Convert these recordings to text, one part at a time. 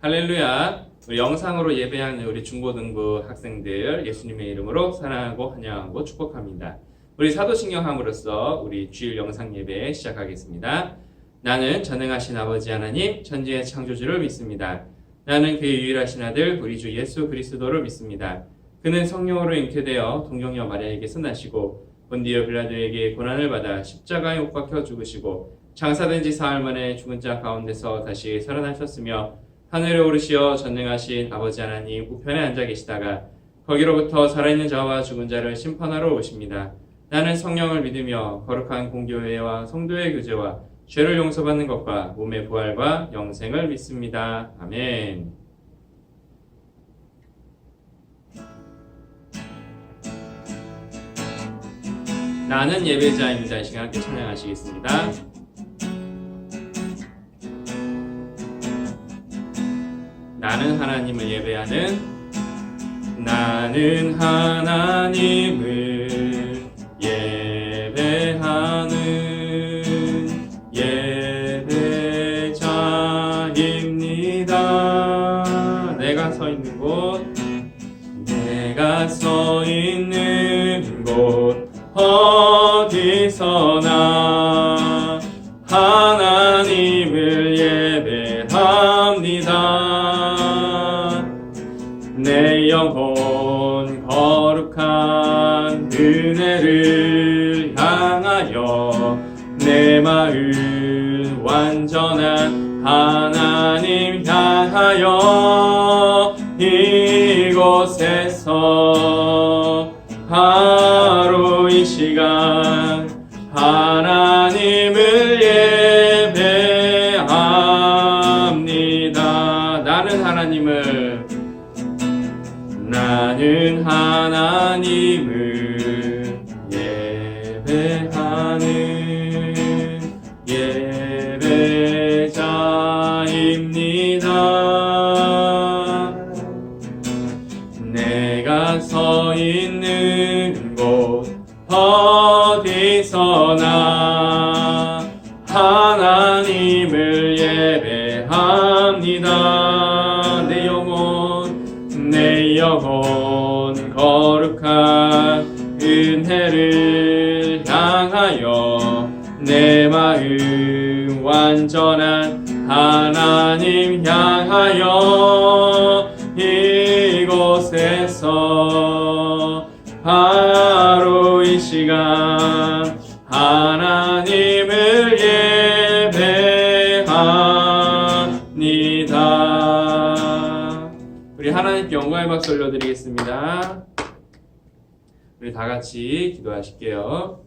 할렐루야. 우리 영상으로 예배하는 우리 중고등부 학생들 예수님의 이름으로 사랑하고 환영하고 축복합니다. 우리 사도신경함으로써 우리 주일 영상 예배 시작하겠습니다. 나는 전능하신 아버지 하나님 천지의 창조주를 믿습니다. 나는 그의 유일하신 아들 우리 주 예수 그리스도를 믿습니다. 그는 성령으로 잉태되어 동정녀 마리아에게서 나시고 본디오 빌라도에게 고난을 받아 십자가에 못 박혀 죽으시고 장사된 지 사흘 만에 죽은 자 가운데서 다시 살아나셨으며 하늘에 오르시어 전능하신 아버지 하나님 우편에 앉아 계시다가 거기로부터 살아있는 자와 죽은 자를 심판하러 오십니다. 나는 성령을 믿으며 거룩한 공교회와 성도의 교제와 죄를 용서받는 것과 몸의 부활과 영생을 믿습니다. 아멘. 나는 예배자입니다. 이 시간 함께 찬양하시겠습니다. 나는 하나님을 예배하는 나는 하나님을 예배하는 예배자입니다. 내가 서 있는 곳 어디서나 하나님을 예배합니다. 내 영혼 거룩한 은혜를 향하여 내 마음 완전한 하나님 향하여 이곳에서 바로 이 시간 하나님을 예배합니다. 나는 하나님을 예배하는 예배자입니다. 내가 서 있는 곳 어디서나 하나님을 예배합니다. 내 영혼 거룩한 은혜를 향하여 내 마음 완전한 하나님 향하여 이곳에서 바로 이 시간 하나님을 예배합니다. 우리 하나님께 영광의 박수 올려드리겠습니다. 우리 다 같이 기도하실게요.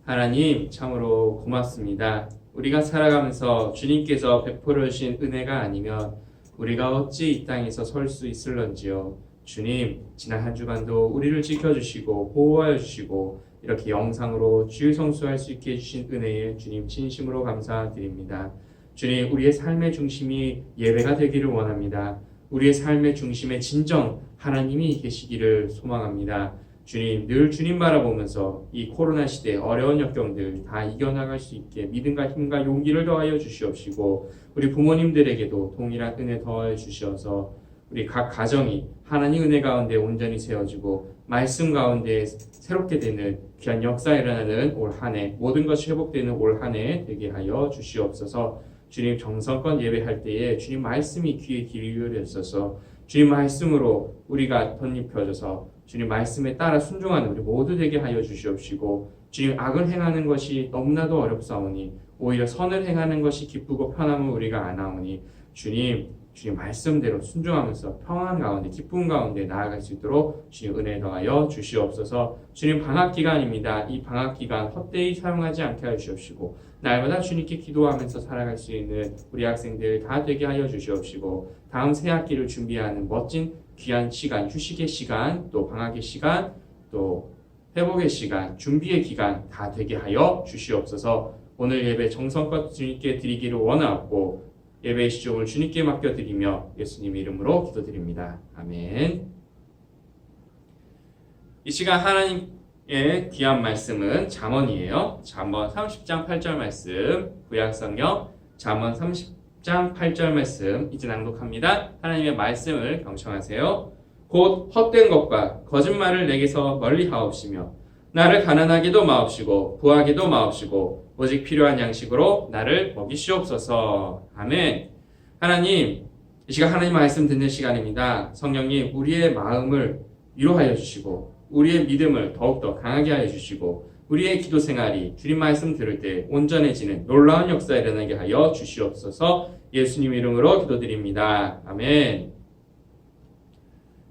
하나님 참으로 고맙습니다. 우리가 살아가면서 주님께서 베풀어 주신 은혜가 아니면 우리가 어찌 이 땅에서 설 수 있을런지요. 주님, 지난 한 주간도 우리를 지켜주시고 보호하여 주시고 이렇게 영상으로 주일 성수할 수 있게 해주신 은혜에 주님 진심으로 감사드립니다. 주님, 우리의 삶의 중심이 예배가 되기를 원합니다. 우리의 삶의 중심에 진정 하나님이 계시기를 소망합니다. 주님, 늘 주님 바라보면서 이 코로나 시대 어려운 역경들 다 이겨나갈 수 있게 믿음과 힘과 용기를 더하여 주시옵시고 우리 부모님들에게도 동일한 은혜 더하여 주시어서 우리 각 가정이 하나님 은혜 가운데 온전히 세워지고 말씀 가운데 새롭게 되는 귀한 역사가 일어나는 올 한 해, 모든 것이 회복되는 올 한 해 되게 하여 주시옵소서. 주님, 정성껏 예배할 때에 주님 말씀이 귀에 기울여져서 주님 말씀으로 우리가 덧입혀져서 주님 말씀에 따라 순종하는 우리 모두 되게 하여 주시옵시고 주님, 악을 행하는 것이 너무나도 어렵사오니 오히려 선을 행하는 것이 기쁘고 편함을 우리가 아나오니 주님 말씀대로 순종하면서 평안 가운데 기쁨 가운데 나아갈 수 있도록 주님 은혜 더하여 주시옵소서. 주님, 방학 기간입니다. 이 방학 기간 헛되이 사용하지 않게 하여 주시옵시고 날마다 주님께 기도하면서 살아갈 수 있는 우리 학생들 다 되게 하여 주시옵시고 다음 새 학기를 준비하는 멋진 귀한 시간, 휴식의 시간, 또 방학의 시간, 또 회복의 시간, 준비의 기간 다 되게 하여 주시옵소서. 오늘 예배 정성껏 주님께 드리기를 원하고 예배의 시종을 주님께 맡겨드리며 예수님의 이름으로 기도드립니다. 아멘. 이 시간 하나님의 귀한 말씀은 잠언이에요. 잠언 30장 8절 말씀, 구약성경 잠언 10장 8절 말씀 이제 낭독합니다. 하나님의 말씀을 경청하세요. 곧 헛된 것과 거짓말을 내게서 멀리 하옵시며 나를 가난하게도 마옵시고 부하게도 마옵시고 오직 필요한 양식으로 나를 먹이시옵소서. 아멘. 하나님, 이 시간 하나님 말씀 듣는 시간입니다. 성령님, 우리의 마음을 위로하여 주시고 우리의 믿음을 더욱더 강하게 하여 주시고 우리의 기도 생활이 주님 말씀 들을 때 온전해지는 놀라운 역사 일어나게 하여 주시옵소서. 예수님 이름으로 기도드립니다. 아멘.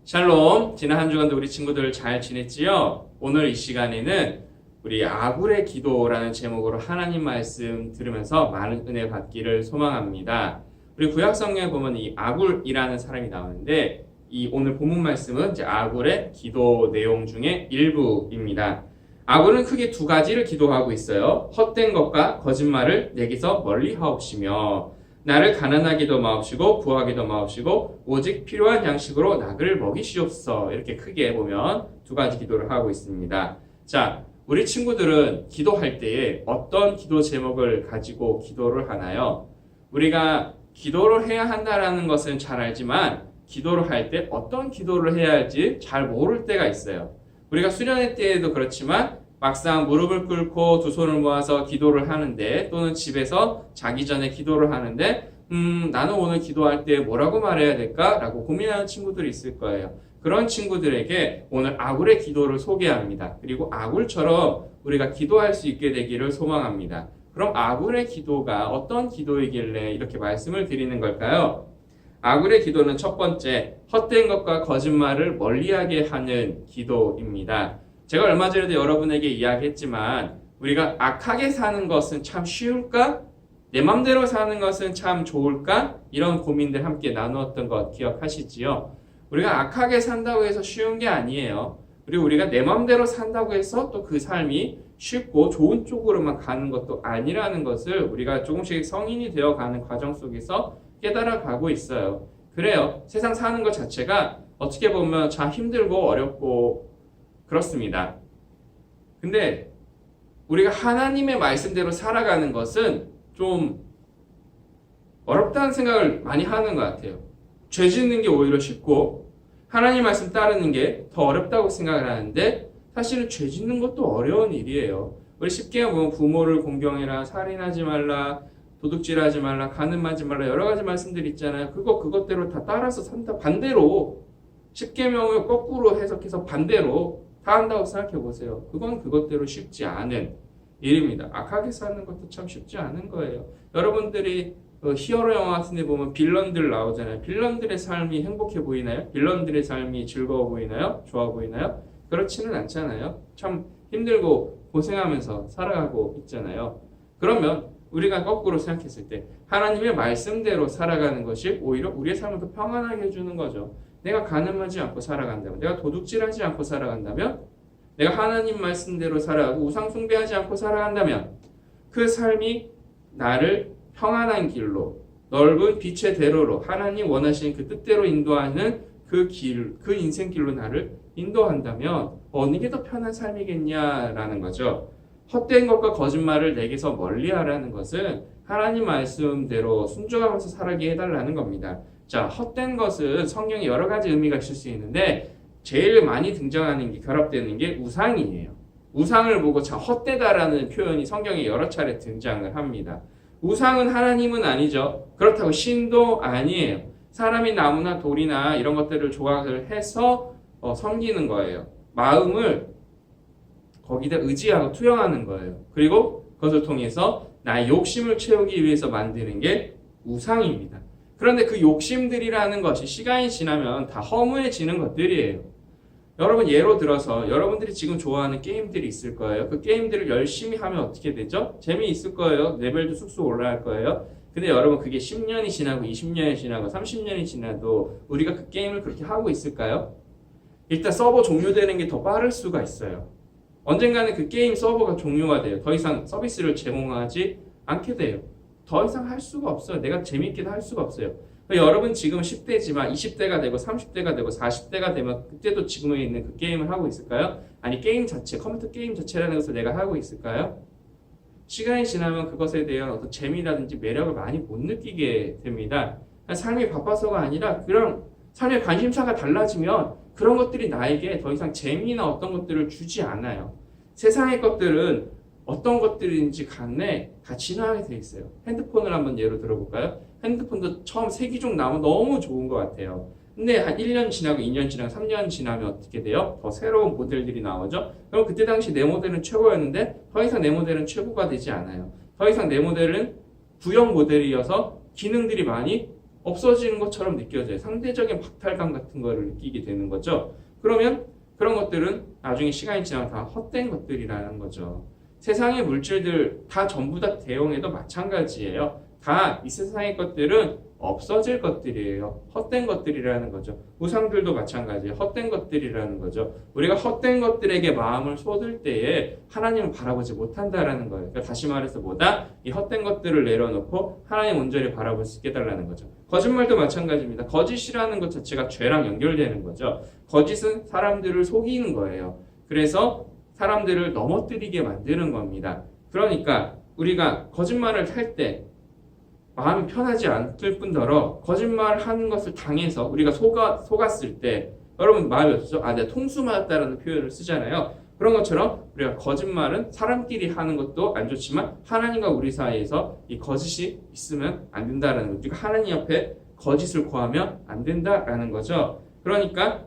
샬롬. 지난 한 주간도 우리 친구들 잘 지냈지요? 오늘 이 시간에는 우리 아굴의 기도라는 제목으로 하나님 말씀 들으면서 많은 은혜 받기를 소망합니다. 우리 구약 성경에 보면 이 아굴이라는 사람이 나오는데 이 오늘 본문 말씀은 이제 아굴의 기도 내용 중에 일부입니다. 아굴은 크게 두 가지를 기도하고 있어요. 헛된 것과 거짓말을 내게서 멀리 하옵시며 나를 가난하게도 마옵시고 부하게도 마옵시고 오직 필요한 양식으로 나를 먹이시옵소서. 이렇게 크게 보면 두 가지 기도를 하고 있습니다. 자, 우리 친구들은 기도할 때에 어떤 기도 제목을 가지고 기도를 하나요? 우리가 기도를 해야 한다는 것은 잘 알지만 기도를 할 때 어떤 기도를 해야 할지 잘 모를 때가 있어요. 우리가 수련회 때에도 그렇지만 막상 무릎을 꿇고 두 손을 모아서 기도를 하는데 또는 집에서 자기 전에 기도를 하는데 나는 오늘 기도할 때 뭐라고 말해야 될까? 라고 고민하는 친구들이 있을 거예요. 그런 친구들에게 오늘 아굴의 기도를 소개합니다. 그리고 아굴처럼 우리가 기도할 수 있게 되기를 소망합니다. 그럼 아굴의 기도가 어떤 기도이길래 이렇게 말씀을 드리는 걸까요? 아굴의 기도는 첫 번째, 헛된 것과 거짓말을 멀리하게 하는 기도입니다. 제가 얼마 전에도 여러분에게 이야기했지만 우리가 악하게 사는 것은 참 쉬울까? 내 맘대로 사는 것은 참 좋을까? 이런 고민들 함께 나누었던 것 기억하시지요? 우리가 악하게 산다고 해서 쉬운 게 아니에요. 그리고 우리가 내 맘대로 산다고 해서 또 그 삶이 쉽고 좋은 쪽으로만 가는 것도 아니라는 것을 우리가 조금씩 성인이 되어가는 과정 속에서 깨달아가고 있어요. 그래요. 세상 사는 것 자체가 어떻게 보면 참 힘들고 어렵고 그렇습니다. 근데 우리가 하나님의 말씀대로 살아가는 것은 좀 어렵다는 생각을 많이 하는 것 같아요. 죄 짓는 게 오히려 쉽고 하나님 말씀 따르는 게 더 어렵다고 생각을 하는데 사실은 죄 짓는 것도 어려운 일이에요. 우리 쉽게 보면 부모를 공경해라, 살인하지 말라, 도둑질하지 말라, 간음하지 말라 여러 가지 말씀들 있잖아요. 그것대로 다 따라서 산다. 반대로 십계명을 거꾸로 해석해서 반대로 다 한다고 생각해 보세요. 그건 그것대로 쉽지 않은 일입니다. 악하게 사는 것도 참 쉽지 않은 거예요. 여러분들이 히어로 영화 같은 데 보면 빌런들 나오잖아요. 빌런들의 삶이 행복해 보이나요? 빌런들의 삶이 즐거워 보이나요? 좋아 보이나요? 그렇지는 않잖아요. 참 힘들고 고생하면서 살아가고 있잖아요. 그러면 우리가 거꾸로 생각했을 때 하나님의 말씀대로 살아가는 것이 오히려 우리의 삶을 더 평안하게 해주는 거죠. 내가 간음하지 않고 살아간다면, 내가 도둑질하지 않고 살아간다면, 내가 하나님 말씀대로 살아가고 우상 숭배하지 않고 살아간다면 그 삶이 나를 평안한 길로, 넓은 빛의 대로로 하나님 원하시는 그 뜻대로 인도하는 그 길, 그 인생길로 나를 인도한다면 어느 게 더 편한 삶이겠냐라는 거죠. 헛된 것과 거짓말을 내게서 멀리하라는 것은 하나님 말씀대로 순종하면서 살게 해달라는 겁니다. 자, 헛된 것은 성경에 여러 가지 의미가 있을 수 있는데 제일 많이 등장하는 게 결합되는 게 우상이에요. 우상을 보고 참 헛되다라는 표현이 성경에 여러 차례 등장을 합니다. 우상은 하나님은 아니죠. 그렇다고 신도 아니에요. 사람이 나무나 돌이나 이런 것들을 조각을 해서 섬기는 거예요. 마음을 거기다 의지하고 투영하는 거예요. 그리고 그것을 통해서 나의 욕심을 채우기 위해서 만드는 게 우상입니다. 그런데 그 욕심들이라는 것이 시간이 지나면 다 허무해지는 것들이에요. 여러분 예로 들어서 여러분들이 지금 좋아하는 게임들이 있을 거예요. 그 게임들을 열심히 하면 어떻게 되죠? 재미있을 거예요. 레벨도 쑥쑥 올라갈 거예요. 근데 여러분 그게 10년이 지나고 20년이 지나고 30년이 지나도 우리가 그 게임을 그렇게 하고 있을까요? 일단 서버 종료되는 게 더 빠를 수가 있어요. 언젠가는 그 게임 서버가 종료가 돼요. 더 이상 서비스를 제공하지 않게 돼요. 더 이상 할 수가 없어요. 내가 재미있게 할 수가 없어요. 여러분 지금 10대지만 20대가 되고 30대가 되고 40대가 되면 그때도 지금에 있는 그 게임을 하고 있을까요? 아니 게임 자체, 컴퓨터 게임 자체라는 것을 내가 하고 있을까요? 시간이 지나면 그것에 대한 어떤 재미라든지 매력을 많이 못 느끼게 됩니다. 삶이 바빠서가 아니라 그런 삶의 관심사가 달라지면 그런 것들이 나에게 더 이상 재미나 어떤 것들을 주지 않아요. 세상의 것들은 어떤 것들인지 간에 다 진화하게 돼 있어요. 핸드폰을 한번 예로 들어볼까요? 핸드폰도 처음 세 기종 나오면 너무 좋은 것 같아요. 근데 한 1년 지나고 2년 지나고 3년 지나면 어떻게 돼요? 더 새로운 모델들이 나오죠? 그럼 그때 당시 내 모델은 최고였는데 더 이상 내 모델은 최고가 되지 않아요. 더 이상 내 모델은 구형 모델이어서 기능들이 많이 없어지는 것처럼 느껴져요. 상대적인 박탈감 같은 거를 느끼게 되는 거죠. 그러면 그런 것들은 나중에 시간이 지나면 다 헛된 것들이라는 거죠. 세상의 물질들 다 전부 다 대용해도 마찬가지예요. 다 이 세상의 것들은 없어질 것들이에요. 헛된 것들이라는 거죠. 우상들도 마찬가지예요. 헛된 것들이라는 거죠. 우리가 헛된 것들에게 마음을 쏟을 때에 하나님을 바라보지 못한다라는 거예요. 그러니까 다시 말해서 뭐다? 이 헛된 것들을 내려놓고 하나님 온전히 바라볼 수 있게 해달라는 거죠. 거짓말도 마찬가지입니다. 거짓이라는 것 자체가 죄랑 연결되는 거죠. 거짓은 사람들을 속이는 거예요. 그래서 사람들을 넘어뜨리게 만드는 겁니다. 그러니까 우리가 거짓말을 할 때 마음이 편하지 않을 뿐더러 거짓말하는 것을 당해서 우리가 속았을 때 여러분 마음이 어떠죠? 아, 내가 통수 맞았다라는 표현을 쓰잖아요. 그런 것처럼 우리가 거짓말은 사람끼리 하는 것도 안 좋지만 하나님과 우리 사이에서 이 거짓이 있으면 안 된다라는 거죠. 우리가 하나님 앞에 거짓을 구하면 안 된다라는 거죠. 그러니까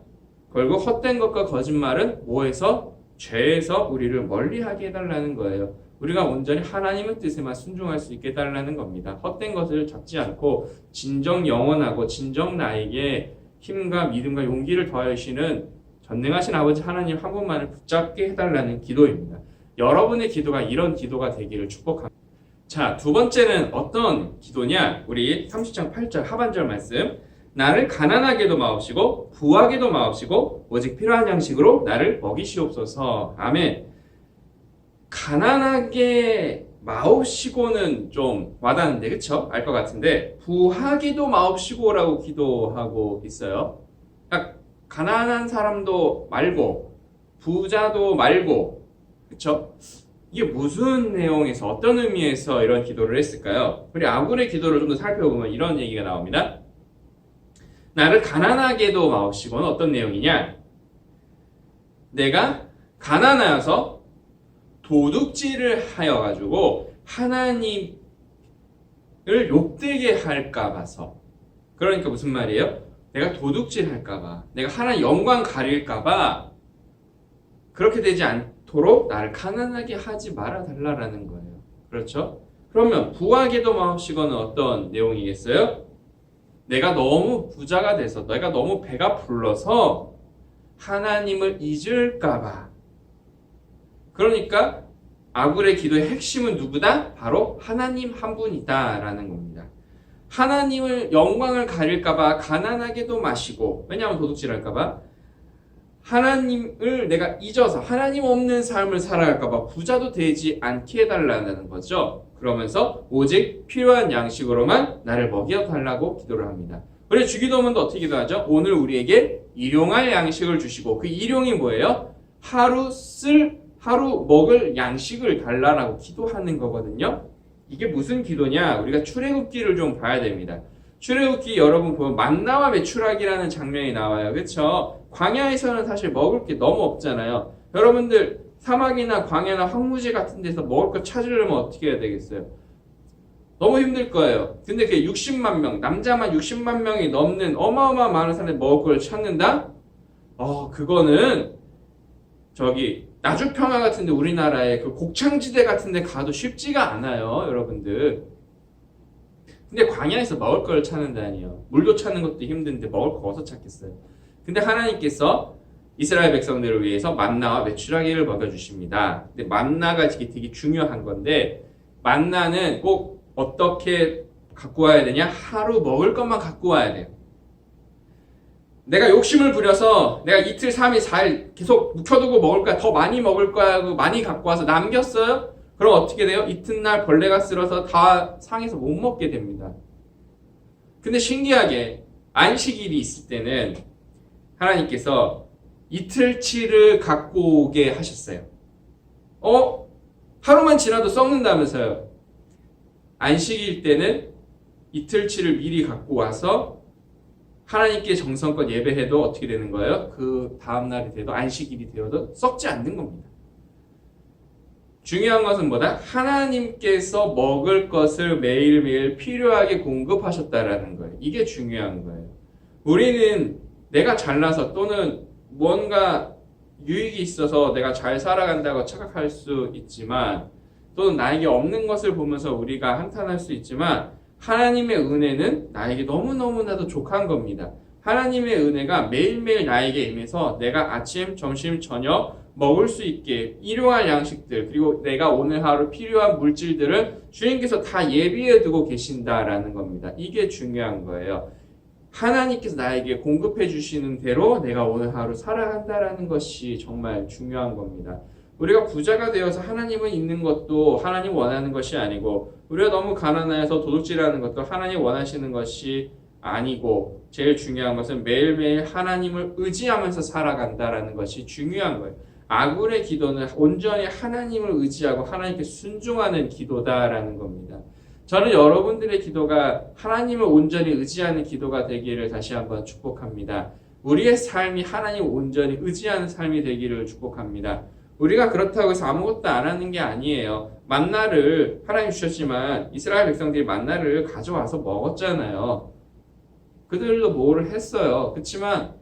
결국 헛된 것과 거짓말은 뭐에서? 죄에서 우리를 멀리하게 해달라는 거예요. 우리가 온전히 하나님의 뜻에만 순종할 수 있게 해달라는 겁니다. 헛된 것을 잡지 않고 진정 영원하고 진정 나에게 힘과 믿음과 용기를 더하시는 전능하신 아버지 하나님 한 분만을 붙잡게 해달라는 기도입니다. 여러분의 기도가 이런 기도가 되기를 축복합니다. 자, 두 번째는 어떤 기도냐? 우리 30장 8절 하반절 말씀. 나를 가난하게도 마옵시고 부하게도 마옵시고 오직 필요한 양식으로 나를 먹이시옵소서. 아멘. 가난하게 마옵시고는 좀 와닿는데 그쵸? 알 것 같은데 부하게도 마옵시고라고 기도하고 있어요. 그러니까 가난한 사람도 말고 부자도 말고 그쵸? 이게 무슨 내용에서 어떤 의미에서 이런 기도를 했을까요? 우리 아굴의 기도를 좀 더 살펴보면 이런 얘기가 나옵니다. 나를 가난하게도 마옵시고는 어떤 내용이냐? 내가 가난하여서 도둑질을 하여가지고 하나님을 욕되게 할까 봐서. 그러니까 무슨 말이에요? 내가 도둑질 할까 봐, 내가 하나님 영광 가릴까 봐 그렇게 되지 않도록 나를 가난하게 하지 말아 달라라는 거예요. 그렇죠? 그러면 부하게도 마옵시고는 어떤 내용이겠어요? 내가 너무 부자가 돼서 내가 너무 배가 불러서 하나님을 잊을까 봐. 그러니까 아굴의 기도의 핵심은 누구다? 바로 하나님 한 분이다라는 겁니다. 하나님을 영광을 가릴까 봐 가난하게도 마시고, 왜냐하면 도둑질할까 봐 하나님을 내가 잊어서 하나님 없는 삶을 살아갈까 봐 부자도 되지 않게 해달라는 거죠. 그러면서 오직 필요한 양식으로만 나를 먹여달라고 기도를 합니다. 우리 주기도문도 어떻게 기도하죠? 오늘 우리에게 일용할 양식을 주시고, 그 일용이 뭐예요? 하루 먹을 양식을 달라라고 기도하는 거거든요. 이게 무슨 기도냐? 우리가 출애굽기를 좀 봐야 됩니다. 출애굽기 여러분 보면 만나와 메추라기라는 장면이 나와요. 그렇죠? 광야에서는 사실 먹을 게 너무 없잖아요. 여러분들 사막이나 광야나 황무지 같은 데서 먹을 거 찾으려면 어떻게 해야 되겠어요? 너무 힘들 거예요. 근데 그게 60만 명, 남자만 60만 명이 넘는 어마어마한 많은 사람들이 먹을 걸 찾는다? 그거는 저기 나주평화 같은데 우리나라의 그 곡창지대 같은데 가도 쉽지가 않아요, 여러분들. 근데 광야에서 먹을 걸 찾는다니요. 물도 찾는 것도 힘든데 먹을 거 어디서 찾겠어요? 근데 하나님께서 이스라엘 백성들을 위해서 만나와 메추라기를 먹여주십니다. 근데 만나가 되게 중요한 건데, 만나는 꼭 어떻게 갖고 와야 되냐? 하루 먹을 것만 갖고 와야 돼요. 내가 욕심을 부려서 내가 이틀, 3일, 4일 계속 묵혀두고 먹을 거야, 더 많이 먹을 거야 하고 많이 갖고 와서 남겼어요? 그럼 어떻게 돼요? 이튿날 벌레가 쓸어서 다 상해서 못 먹게 됩니다. 근데 신기하게 안식일이 있을 때는 하나님께서 이틀치를 갖고 오게 하셨어요. 하루만 지나도 썩는다면서요. 안식일 때는 이틀치를 미리 갖고 와서 하나님께 정성껏 예배해도 어떻게 되는 거예요? 그 다음날이 돼도 안식일이 되어도 썩지 않는 겁니다. 중요한 것은 뭐다? 하나님께서 먹을 것을 매일매일 필요하게 공급하셨다라는 거예요. 이게 중요한 거예요. 우리는 내가 잘나서 또는 뭔가 유익이 있어서 내가 잘 살아간다고 착각할 수 있지만 또는 나에게 없는 것을 보면서 우리가 한탄할 수 있지만 하나님의 은혜는 나에게 너무너무나도 족한 겁니다. 하나님의 은혜가 매일매일 나에게 임해서 내가 아침, 점심, 저녁 먹을 수 있게 일용할 양식들 그리고 내가 오늘 하루 필요한 물질들을 주님께서 다 예비해 두고 계신다라는 겁니다. 이게 중요한 거예요. 하나님께서 나에게 공급해 주시는 대로 내가 오늘 하루 살아간다라는 것이 정말 중요한 겁니다. 우리가 부자가 되어서 하나님은 있는 것도 하나님 원하는 것이 아니고 우리가 너무 가난해서 도둑질하는 것도 하나님 원하시는 것이 아니고 제일 중요한 것은 매일매일 하나님을 의지하면서 살아간다라는 것이 중요한 거예요. 아굴의 기도는 온전히 하나님을 의지하고 하나님께 순종하는 기도다라는 겁니다. 저는 여러분들의 기도가 하나님을 온전히 의지하는 기도가 되기를 다시 한번 축복합니다. 우리의 삶이 하나님을 온전히 의지하는 삶이 되기를 축복합니다. 우리가 그렇다고 해서 아무것도 안 하는 게 아니에요. 만나를 하나님 주셨지만 이스라엘 백성들이 만나를 가져와서 먹었잖아요. 그들도 뭐를 했어요. 그렇지만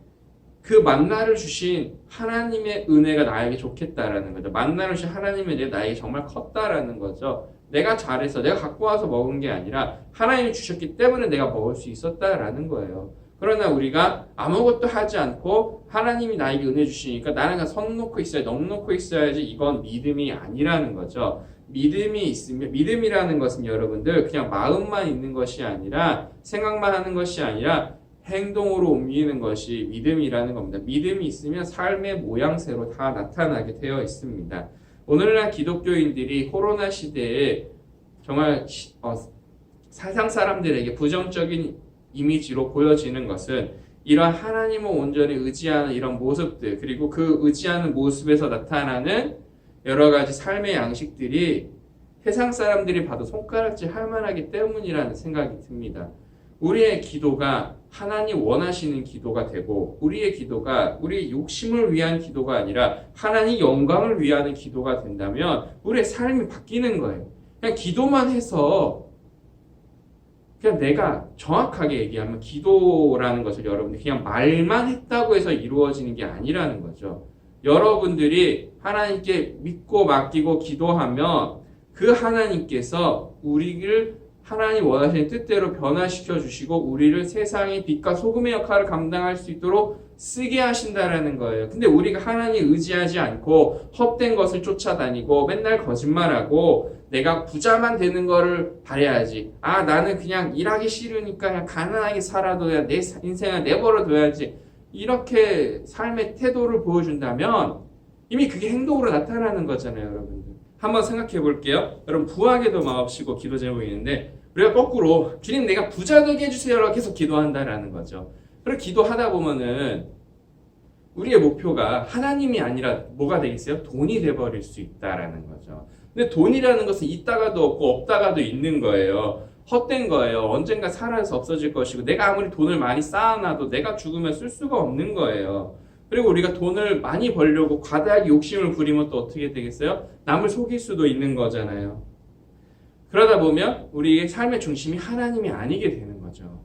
그 만나를 주신 하나님의 은혜가 나에게 좋겠다라는 거죠. 만나를 주신 하나님의 은혜가 나에게 정말 컸다라는 거죠. 내가 잘해서 내가 갖고 와서 먹은 게 아니라 하나님이 주셨기 때문에 내가 먹을 수 있었다라는 거예요. 그러나 우리가 아무것도 하지 않고 하나님이 나에게 은혜 주시니까 나는 그냥 선 놓고 있어야 넋 놓고 있어야지 이건 믿음이 아니라는 거죠. 믿음이 있으면 믿음이라는 것은 여러분들 그냥 마음만 있는 것이 아니라 생각만 하는 것이 아니라 행동으로 옮기는 것이 믿음이라는 겁니다. 믿음이 있으면 삶의 모양새로 다 나타나게 되어 있습니다. 오늘날 기독교인들이 코로나 시대에 정말 세상 사람들에게 부정적인 이미지로 보여지는 것은 이런 하나님을 온전히 의지하는 이런 모습들 그리고 그 의지하는 모습에서 나타나는 여러 가지 삶의 양식들이 세상 사람들이 봐도 손가락질 할 만하기 때문이라는 생각이 듭니다. 우리의 기도가 하나님 원하시는 기도가 되고 우리의 기도가 우리의 욕심을 위한 기도가 아니라 하나님 영광을 위하는 기도가 된다면 우리의 삶이 바뀌는 거예요. 그냥 기도만 해서 그냥 내가 정확하게 얘기하면 기도라는 것을 여러분들이 그냥 말만 했다고 해서 이루어지는 게 아니라는 거죠. 여러분들이 하나님께 믿고 맡기고 기도하면 그 하나님께서 우리를 하나님 원하시는 뜻대로 변화시켜 주시고 우리를 세상의 빛과 소금의 역할을 감당할 수 있도록 쓰게 하신다라는 거예요. 근데 우리가 하나님 의지하지 않고 헛된 것을 쫓아다니고 맨날 거짓말하고 내가 부자만 되는 거를 바라야지. 나는 그냥 일하기 싫으니까 그냥 가난하게 살아도 내 인생을 내버려둬야지. 이렇게 삶의 태도를 보여준다면 이미 그게 행동으로 나타나는 거잖아요, 여러분들. 한번 생각해 볼게요. 여러분 부하게도 마옵시고 기도 제목이 있는데 우리가 거꾸로 주님 내가 부자 되게 해주세요라고 계속 기도한다라는 거죠. 그리고 기도하다 보면은 우리의 목표가 하나님이 아니라 뭐가 되겠어요? 돈이 돼버릴 수 있다라는 거죠. 근데 돈이라는 것은 있다가도 없고 없다가도 있는 거예요. 헛된 거예요. 언젠가 사라져서 없어질 것이고 내가 아무리 돈을 많이 쌓아놔도 내가 죽으면 쓸 수가 없는 거예요. 그리고 우리가 돈을 많이 벌려고 과다하게 욕심을 부리면 또 어떻게 되겠어요? 남을 속일 수도 있는 거잖아요. 그러다 보면 우리의 삶의 중심이 하나님이 아니게 되는 거죠.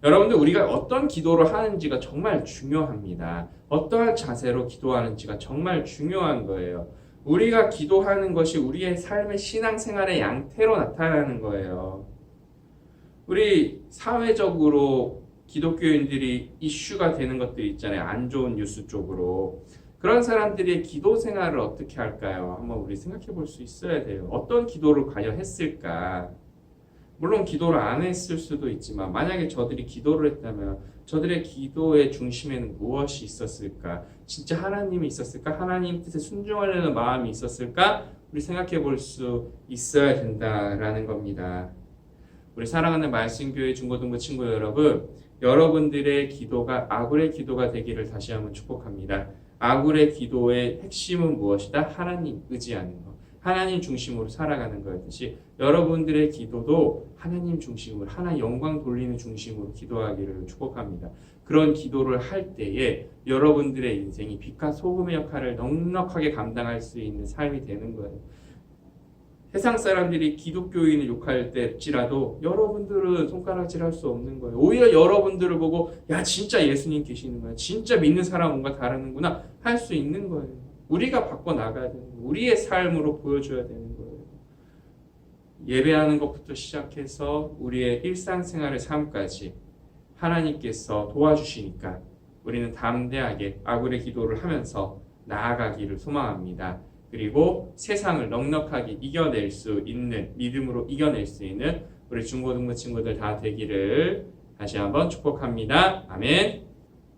여러분들 우리가 어떤 기도를 하는지가 정말 중요합니다. 어떠한 자세로 기도하는지가 정말 중요한 거예요. 우리가 기도하는 것이 우리의 삶의 신앙생활의 양태로 나타나는 거예요. 우리 사회적으로 기독교인들이 이슈가 되는 것들이 있잖아요. 안 좋은 뉴스 쪽으로. 그런 사람들의 기도 생활을 어떻게 할까요? 한번 우리 생각해 볼 수 있어야 돼요. 어떤 기도를 과연 했을까? 물론 기도를 안 했을 수도 있지만 만약에 저들이 기도를 했다면 저들의 기도의 중심에는 무엇이 있었을까? 진짜 하나님이 있었을까? 하나님 뜻에 순종하려는 마음이 있었을까? 우리 생각해 볼 수 있어야 된다라는 겁니다. 우리 사랑하는 말씀교회 중고등부 친구 여러분, 여러분들의 기도가 아굴의 기도가 되기를 다시 한번 축복합니다. 아굴의 기도의 핵심은 무엇이다? 하나님 의지하는 것. 하나님 중심으로 살아가는 거였듯이 여러분들의 기도도 하나님 중심으로, 하나님 영광 돌리는 중심으로 기도하기를 축복합니다. 그런 기도를 할 때에 여러분들의 인생이 빛과 소금의 역할을 넉넉하게 감당할 수 있는 삶이 되는 거예요. 세상 사람들이 기독교인을 욕할 때일지라도 여러분들은 손가락질할 수 없는 거예요. 오히려 여러분들을 보고 야 진짜 예수님 계시는 거야, 진짜 믿는 사람 뭔가 다르는구나 할 수 있는 거예요. 우리가 바꿔나가야 되는 거예요. 우리의 삶으로 보여줘야 되는 거예요. 예배하는 것부터 시작해서 우리의 일상생활의 삶까지 하나님께서 도와주시니까 우리는 담대하게 아굴의 기도를 하면서 나아가기를 소망합니다. 그리고 세상을 넉넉하게 이겨낼 수 있는, 믿음으로 이겨낼 수 있는 우리 중고등부 친구들 다 되기를 다시 한번 축복합니다. 아멘.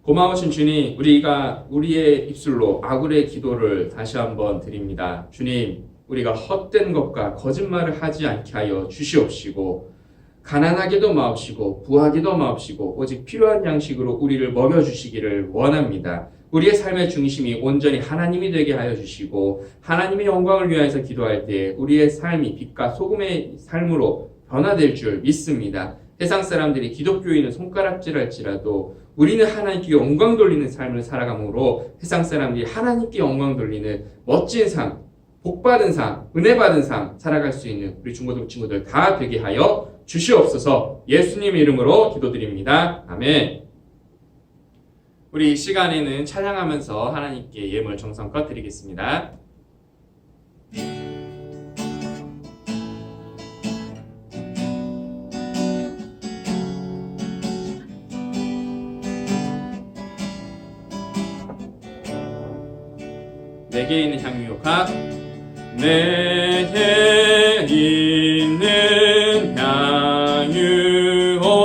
고마우신 주님, 우리가 우리의 입술로 아굴의 기도를 다시 한번 드립니다. 주님, 우리가 헛된 것과 거짓말을 하지 않게 하여 주시옵시고 가난하게도 마옵시고 부하게도 마옵시고 오직 필요한 양식으로 우리를 먹여주시기를 원합니다. 우리의 삶의 중심이 온전히 하나님이 되게 하여 주시고 하나님의 영광을 위하여서 기도할 때 우리의 삶이 빛과 소금의 삶으로 변화될 줄 믿습니다. 세상 사람들이 기독교인을 손가락질할지라도 우리는 하나님께 영광 돌리는 삶을 살아감으로 세상 사람들이 하나님께 영광 돌리는 멋진 삶, 복받은 삶, 은혜 받은 삶 살아갈 수 있는 우리 중고등 친구들 다 되게 하여 주시옵소서. 예수님 이름으로 기도드립니다. 아멘. 우리 이 시간에는 찬양하면서 하나님께 예물 정성껏 드리겠습니다. 내게 있는 향유옥합 내게 있는 향유옥합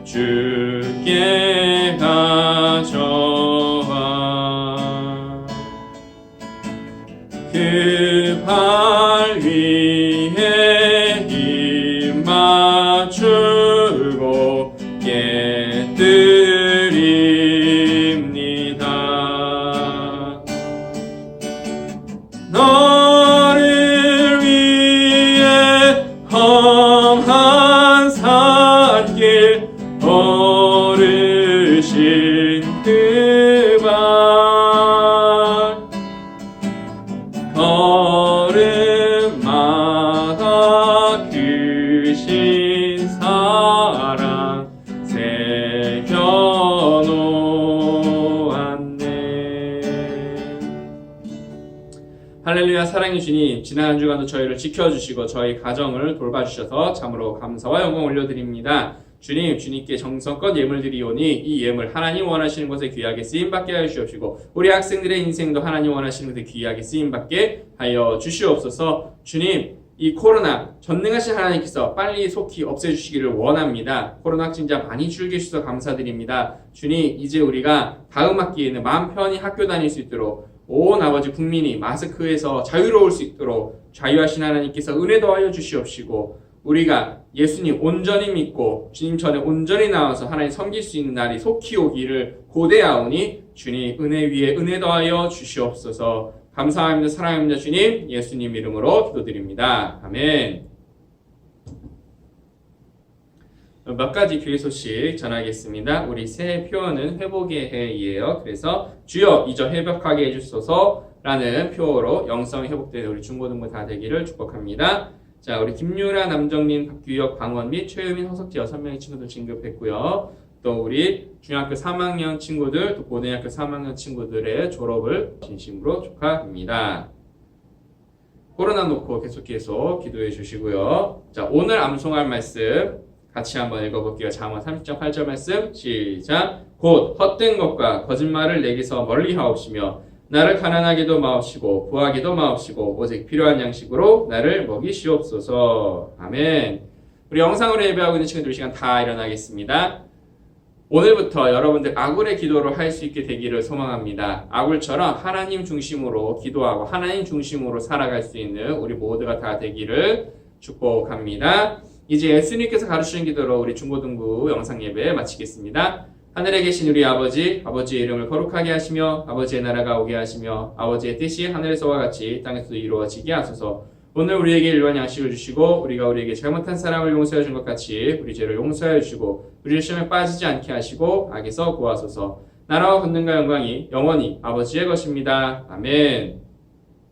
주께 가져와 그 발 위에 힘 맞추고 깨뜨립니다. 너를 위해 험한 산길 걸으신 그 발 걸음마다 크신 사랑 새겨놓았네. 할렐루야. 사랑의 주님, 지난 한 주간도 저희를 지켜주시고 저희 가정을 돌봐주셔서 참으로 감사와 영광 올려드립니다. 주님, 주님께 정성껏 예물 드리오니 이 예물 하나님 원하시는 것에 귀하게 쓰임받게 하여 주시옵시고 우리 학생들의 인생도 하나님 원하시는 것에 귀하게 쓰임받게 하여 주시옵소서. 주님, 이 코로나 전능하신 하나님께서 빨리 속히 없애주시기를 원합니다. 코로나 확진자 많이 줄게 주셔서 감사드립니다. 주님, 이제 우리가 다음 학기에는 마음 편히 학교 다닐 수 있도록 온 아버지 국민이 마스크에서 자유로울 수 있도록 자유하신 하나님께서 은혜 더하여 주시옵시고 우리가 예수님 온전히 믿고 주님 전에 온전히 나와서 하나님 섬길 수 있는 날이 속히 오기를 고대하오니 주님 은혜 위에 은혜 더하여 주시옵소서. 감사합니다. 사랑합니다. 주님, 예수님 이름으로 기도드립니다. 아멘. 몇 가지 교회 소식 전하겠습니다. 우리 새해 표어는 회복의 해이에요. 그래서 주여 이저 회복하게 해주소서라는 표어로 영성이 회복되는 우리 중고등부 다 되기를 축복합니다. 자, 우리 김유라, 남정민, 박규혁, 강원 및 최유민, 허석지 6명의 친구들 진급했고요. 또 우리 중학교 3학년 친구들, 또 고등학교 3학년 친구들의 졸업을 진심으로 축하합니다. 코로나 놓고 계속 기도해 주시고요. 자, 오늘 암송할 말씀 같이 한번 읽어볼게요. 잠언 30장 8절 말씀 시작. 곧 헛된 것과 거짓말을 내게서 멀리 하옵시며 나를 가난하게도 마옵시고 부하게도 마옵시고 오직 필요한 양식으로 나를 먹이시옵소서. 아멘. 우리 영상으로 예배하고 있는 친구들 이 시간 다 일어나겠습니다. 오늘부터 여러분들 아굴의 기도를 할 수 있게 되기를 소망합니다. 아굴처럼 하나님 중심으로 기도하고 하나님 중심으로 살아갈 수 있는 우리 모두가 다 되기를 축복합니다. 이제 예수님께서 가르치신 기도로 우리 중고등부 영상 예배 마치겠습니다. 하늘에 계신 우리 아버지, 아버지의 이름을 거룩하게 하시며 아버지의 나라가 오게 하시며 아버지의 뜻이 하늘에서와 같이 땅에서도 이루어지게 하소서. 오늘 우리에게 일반 양식을 주시고 우리가 우리에게 잘못한 사람을 용서해 준 것 같이 우리 죄를 용서해 주시고 우리를 시험에 빠지지 않게 하시고 악에서 구하소서. 나라와 권능과 영광이 영원히 아버지의 것입니다. 아멘.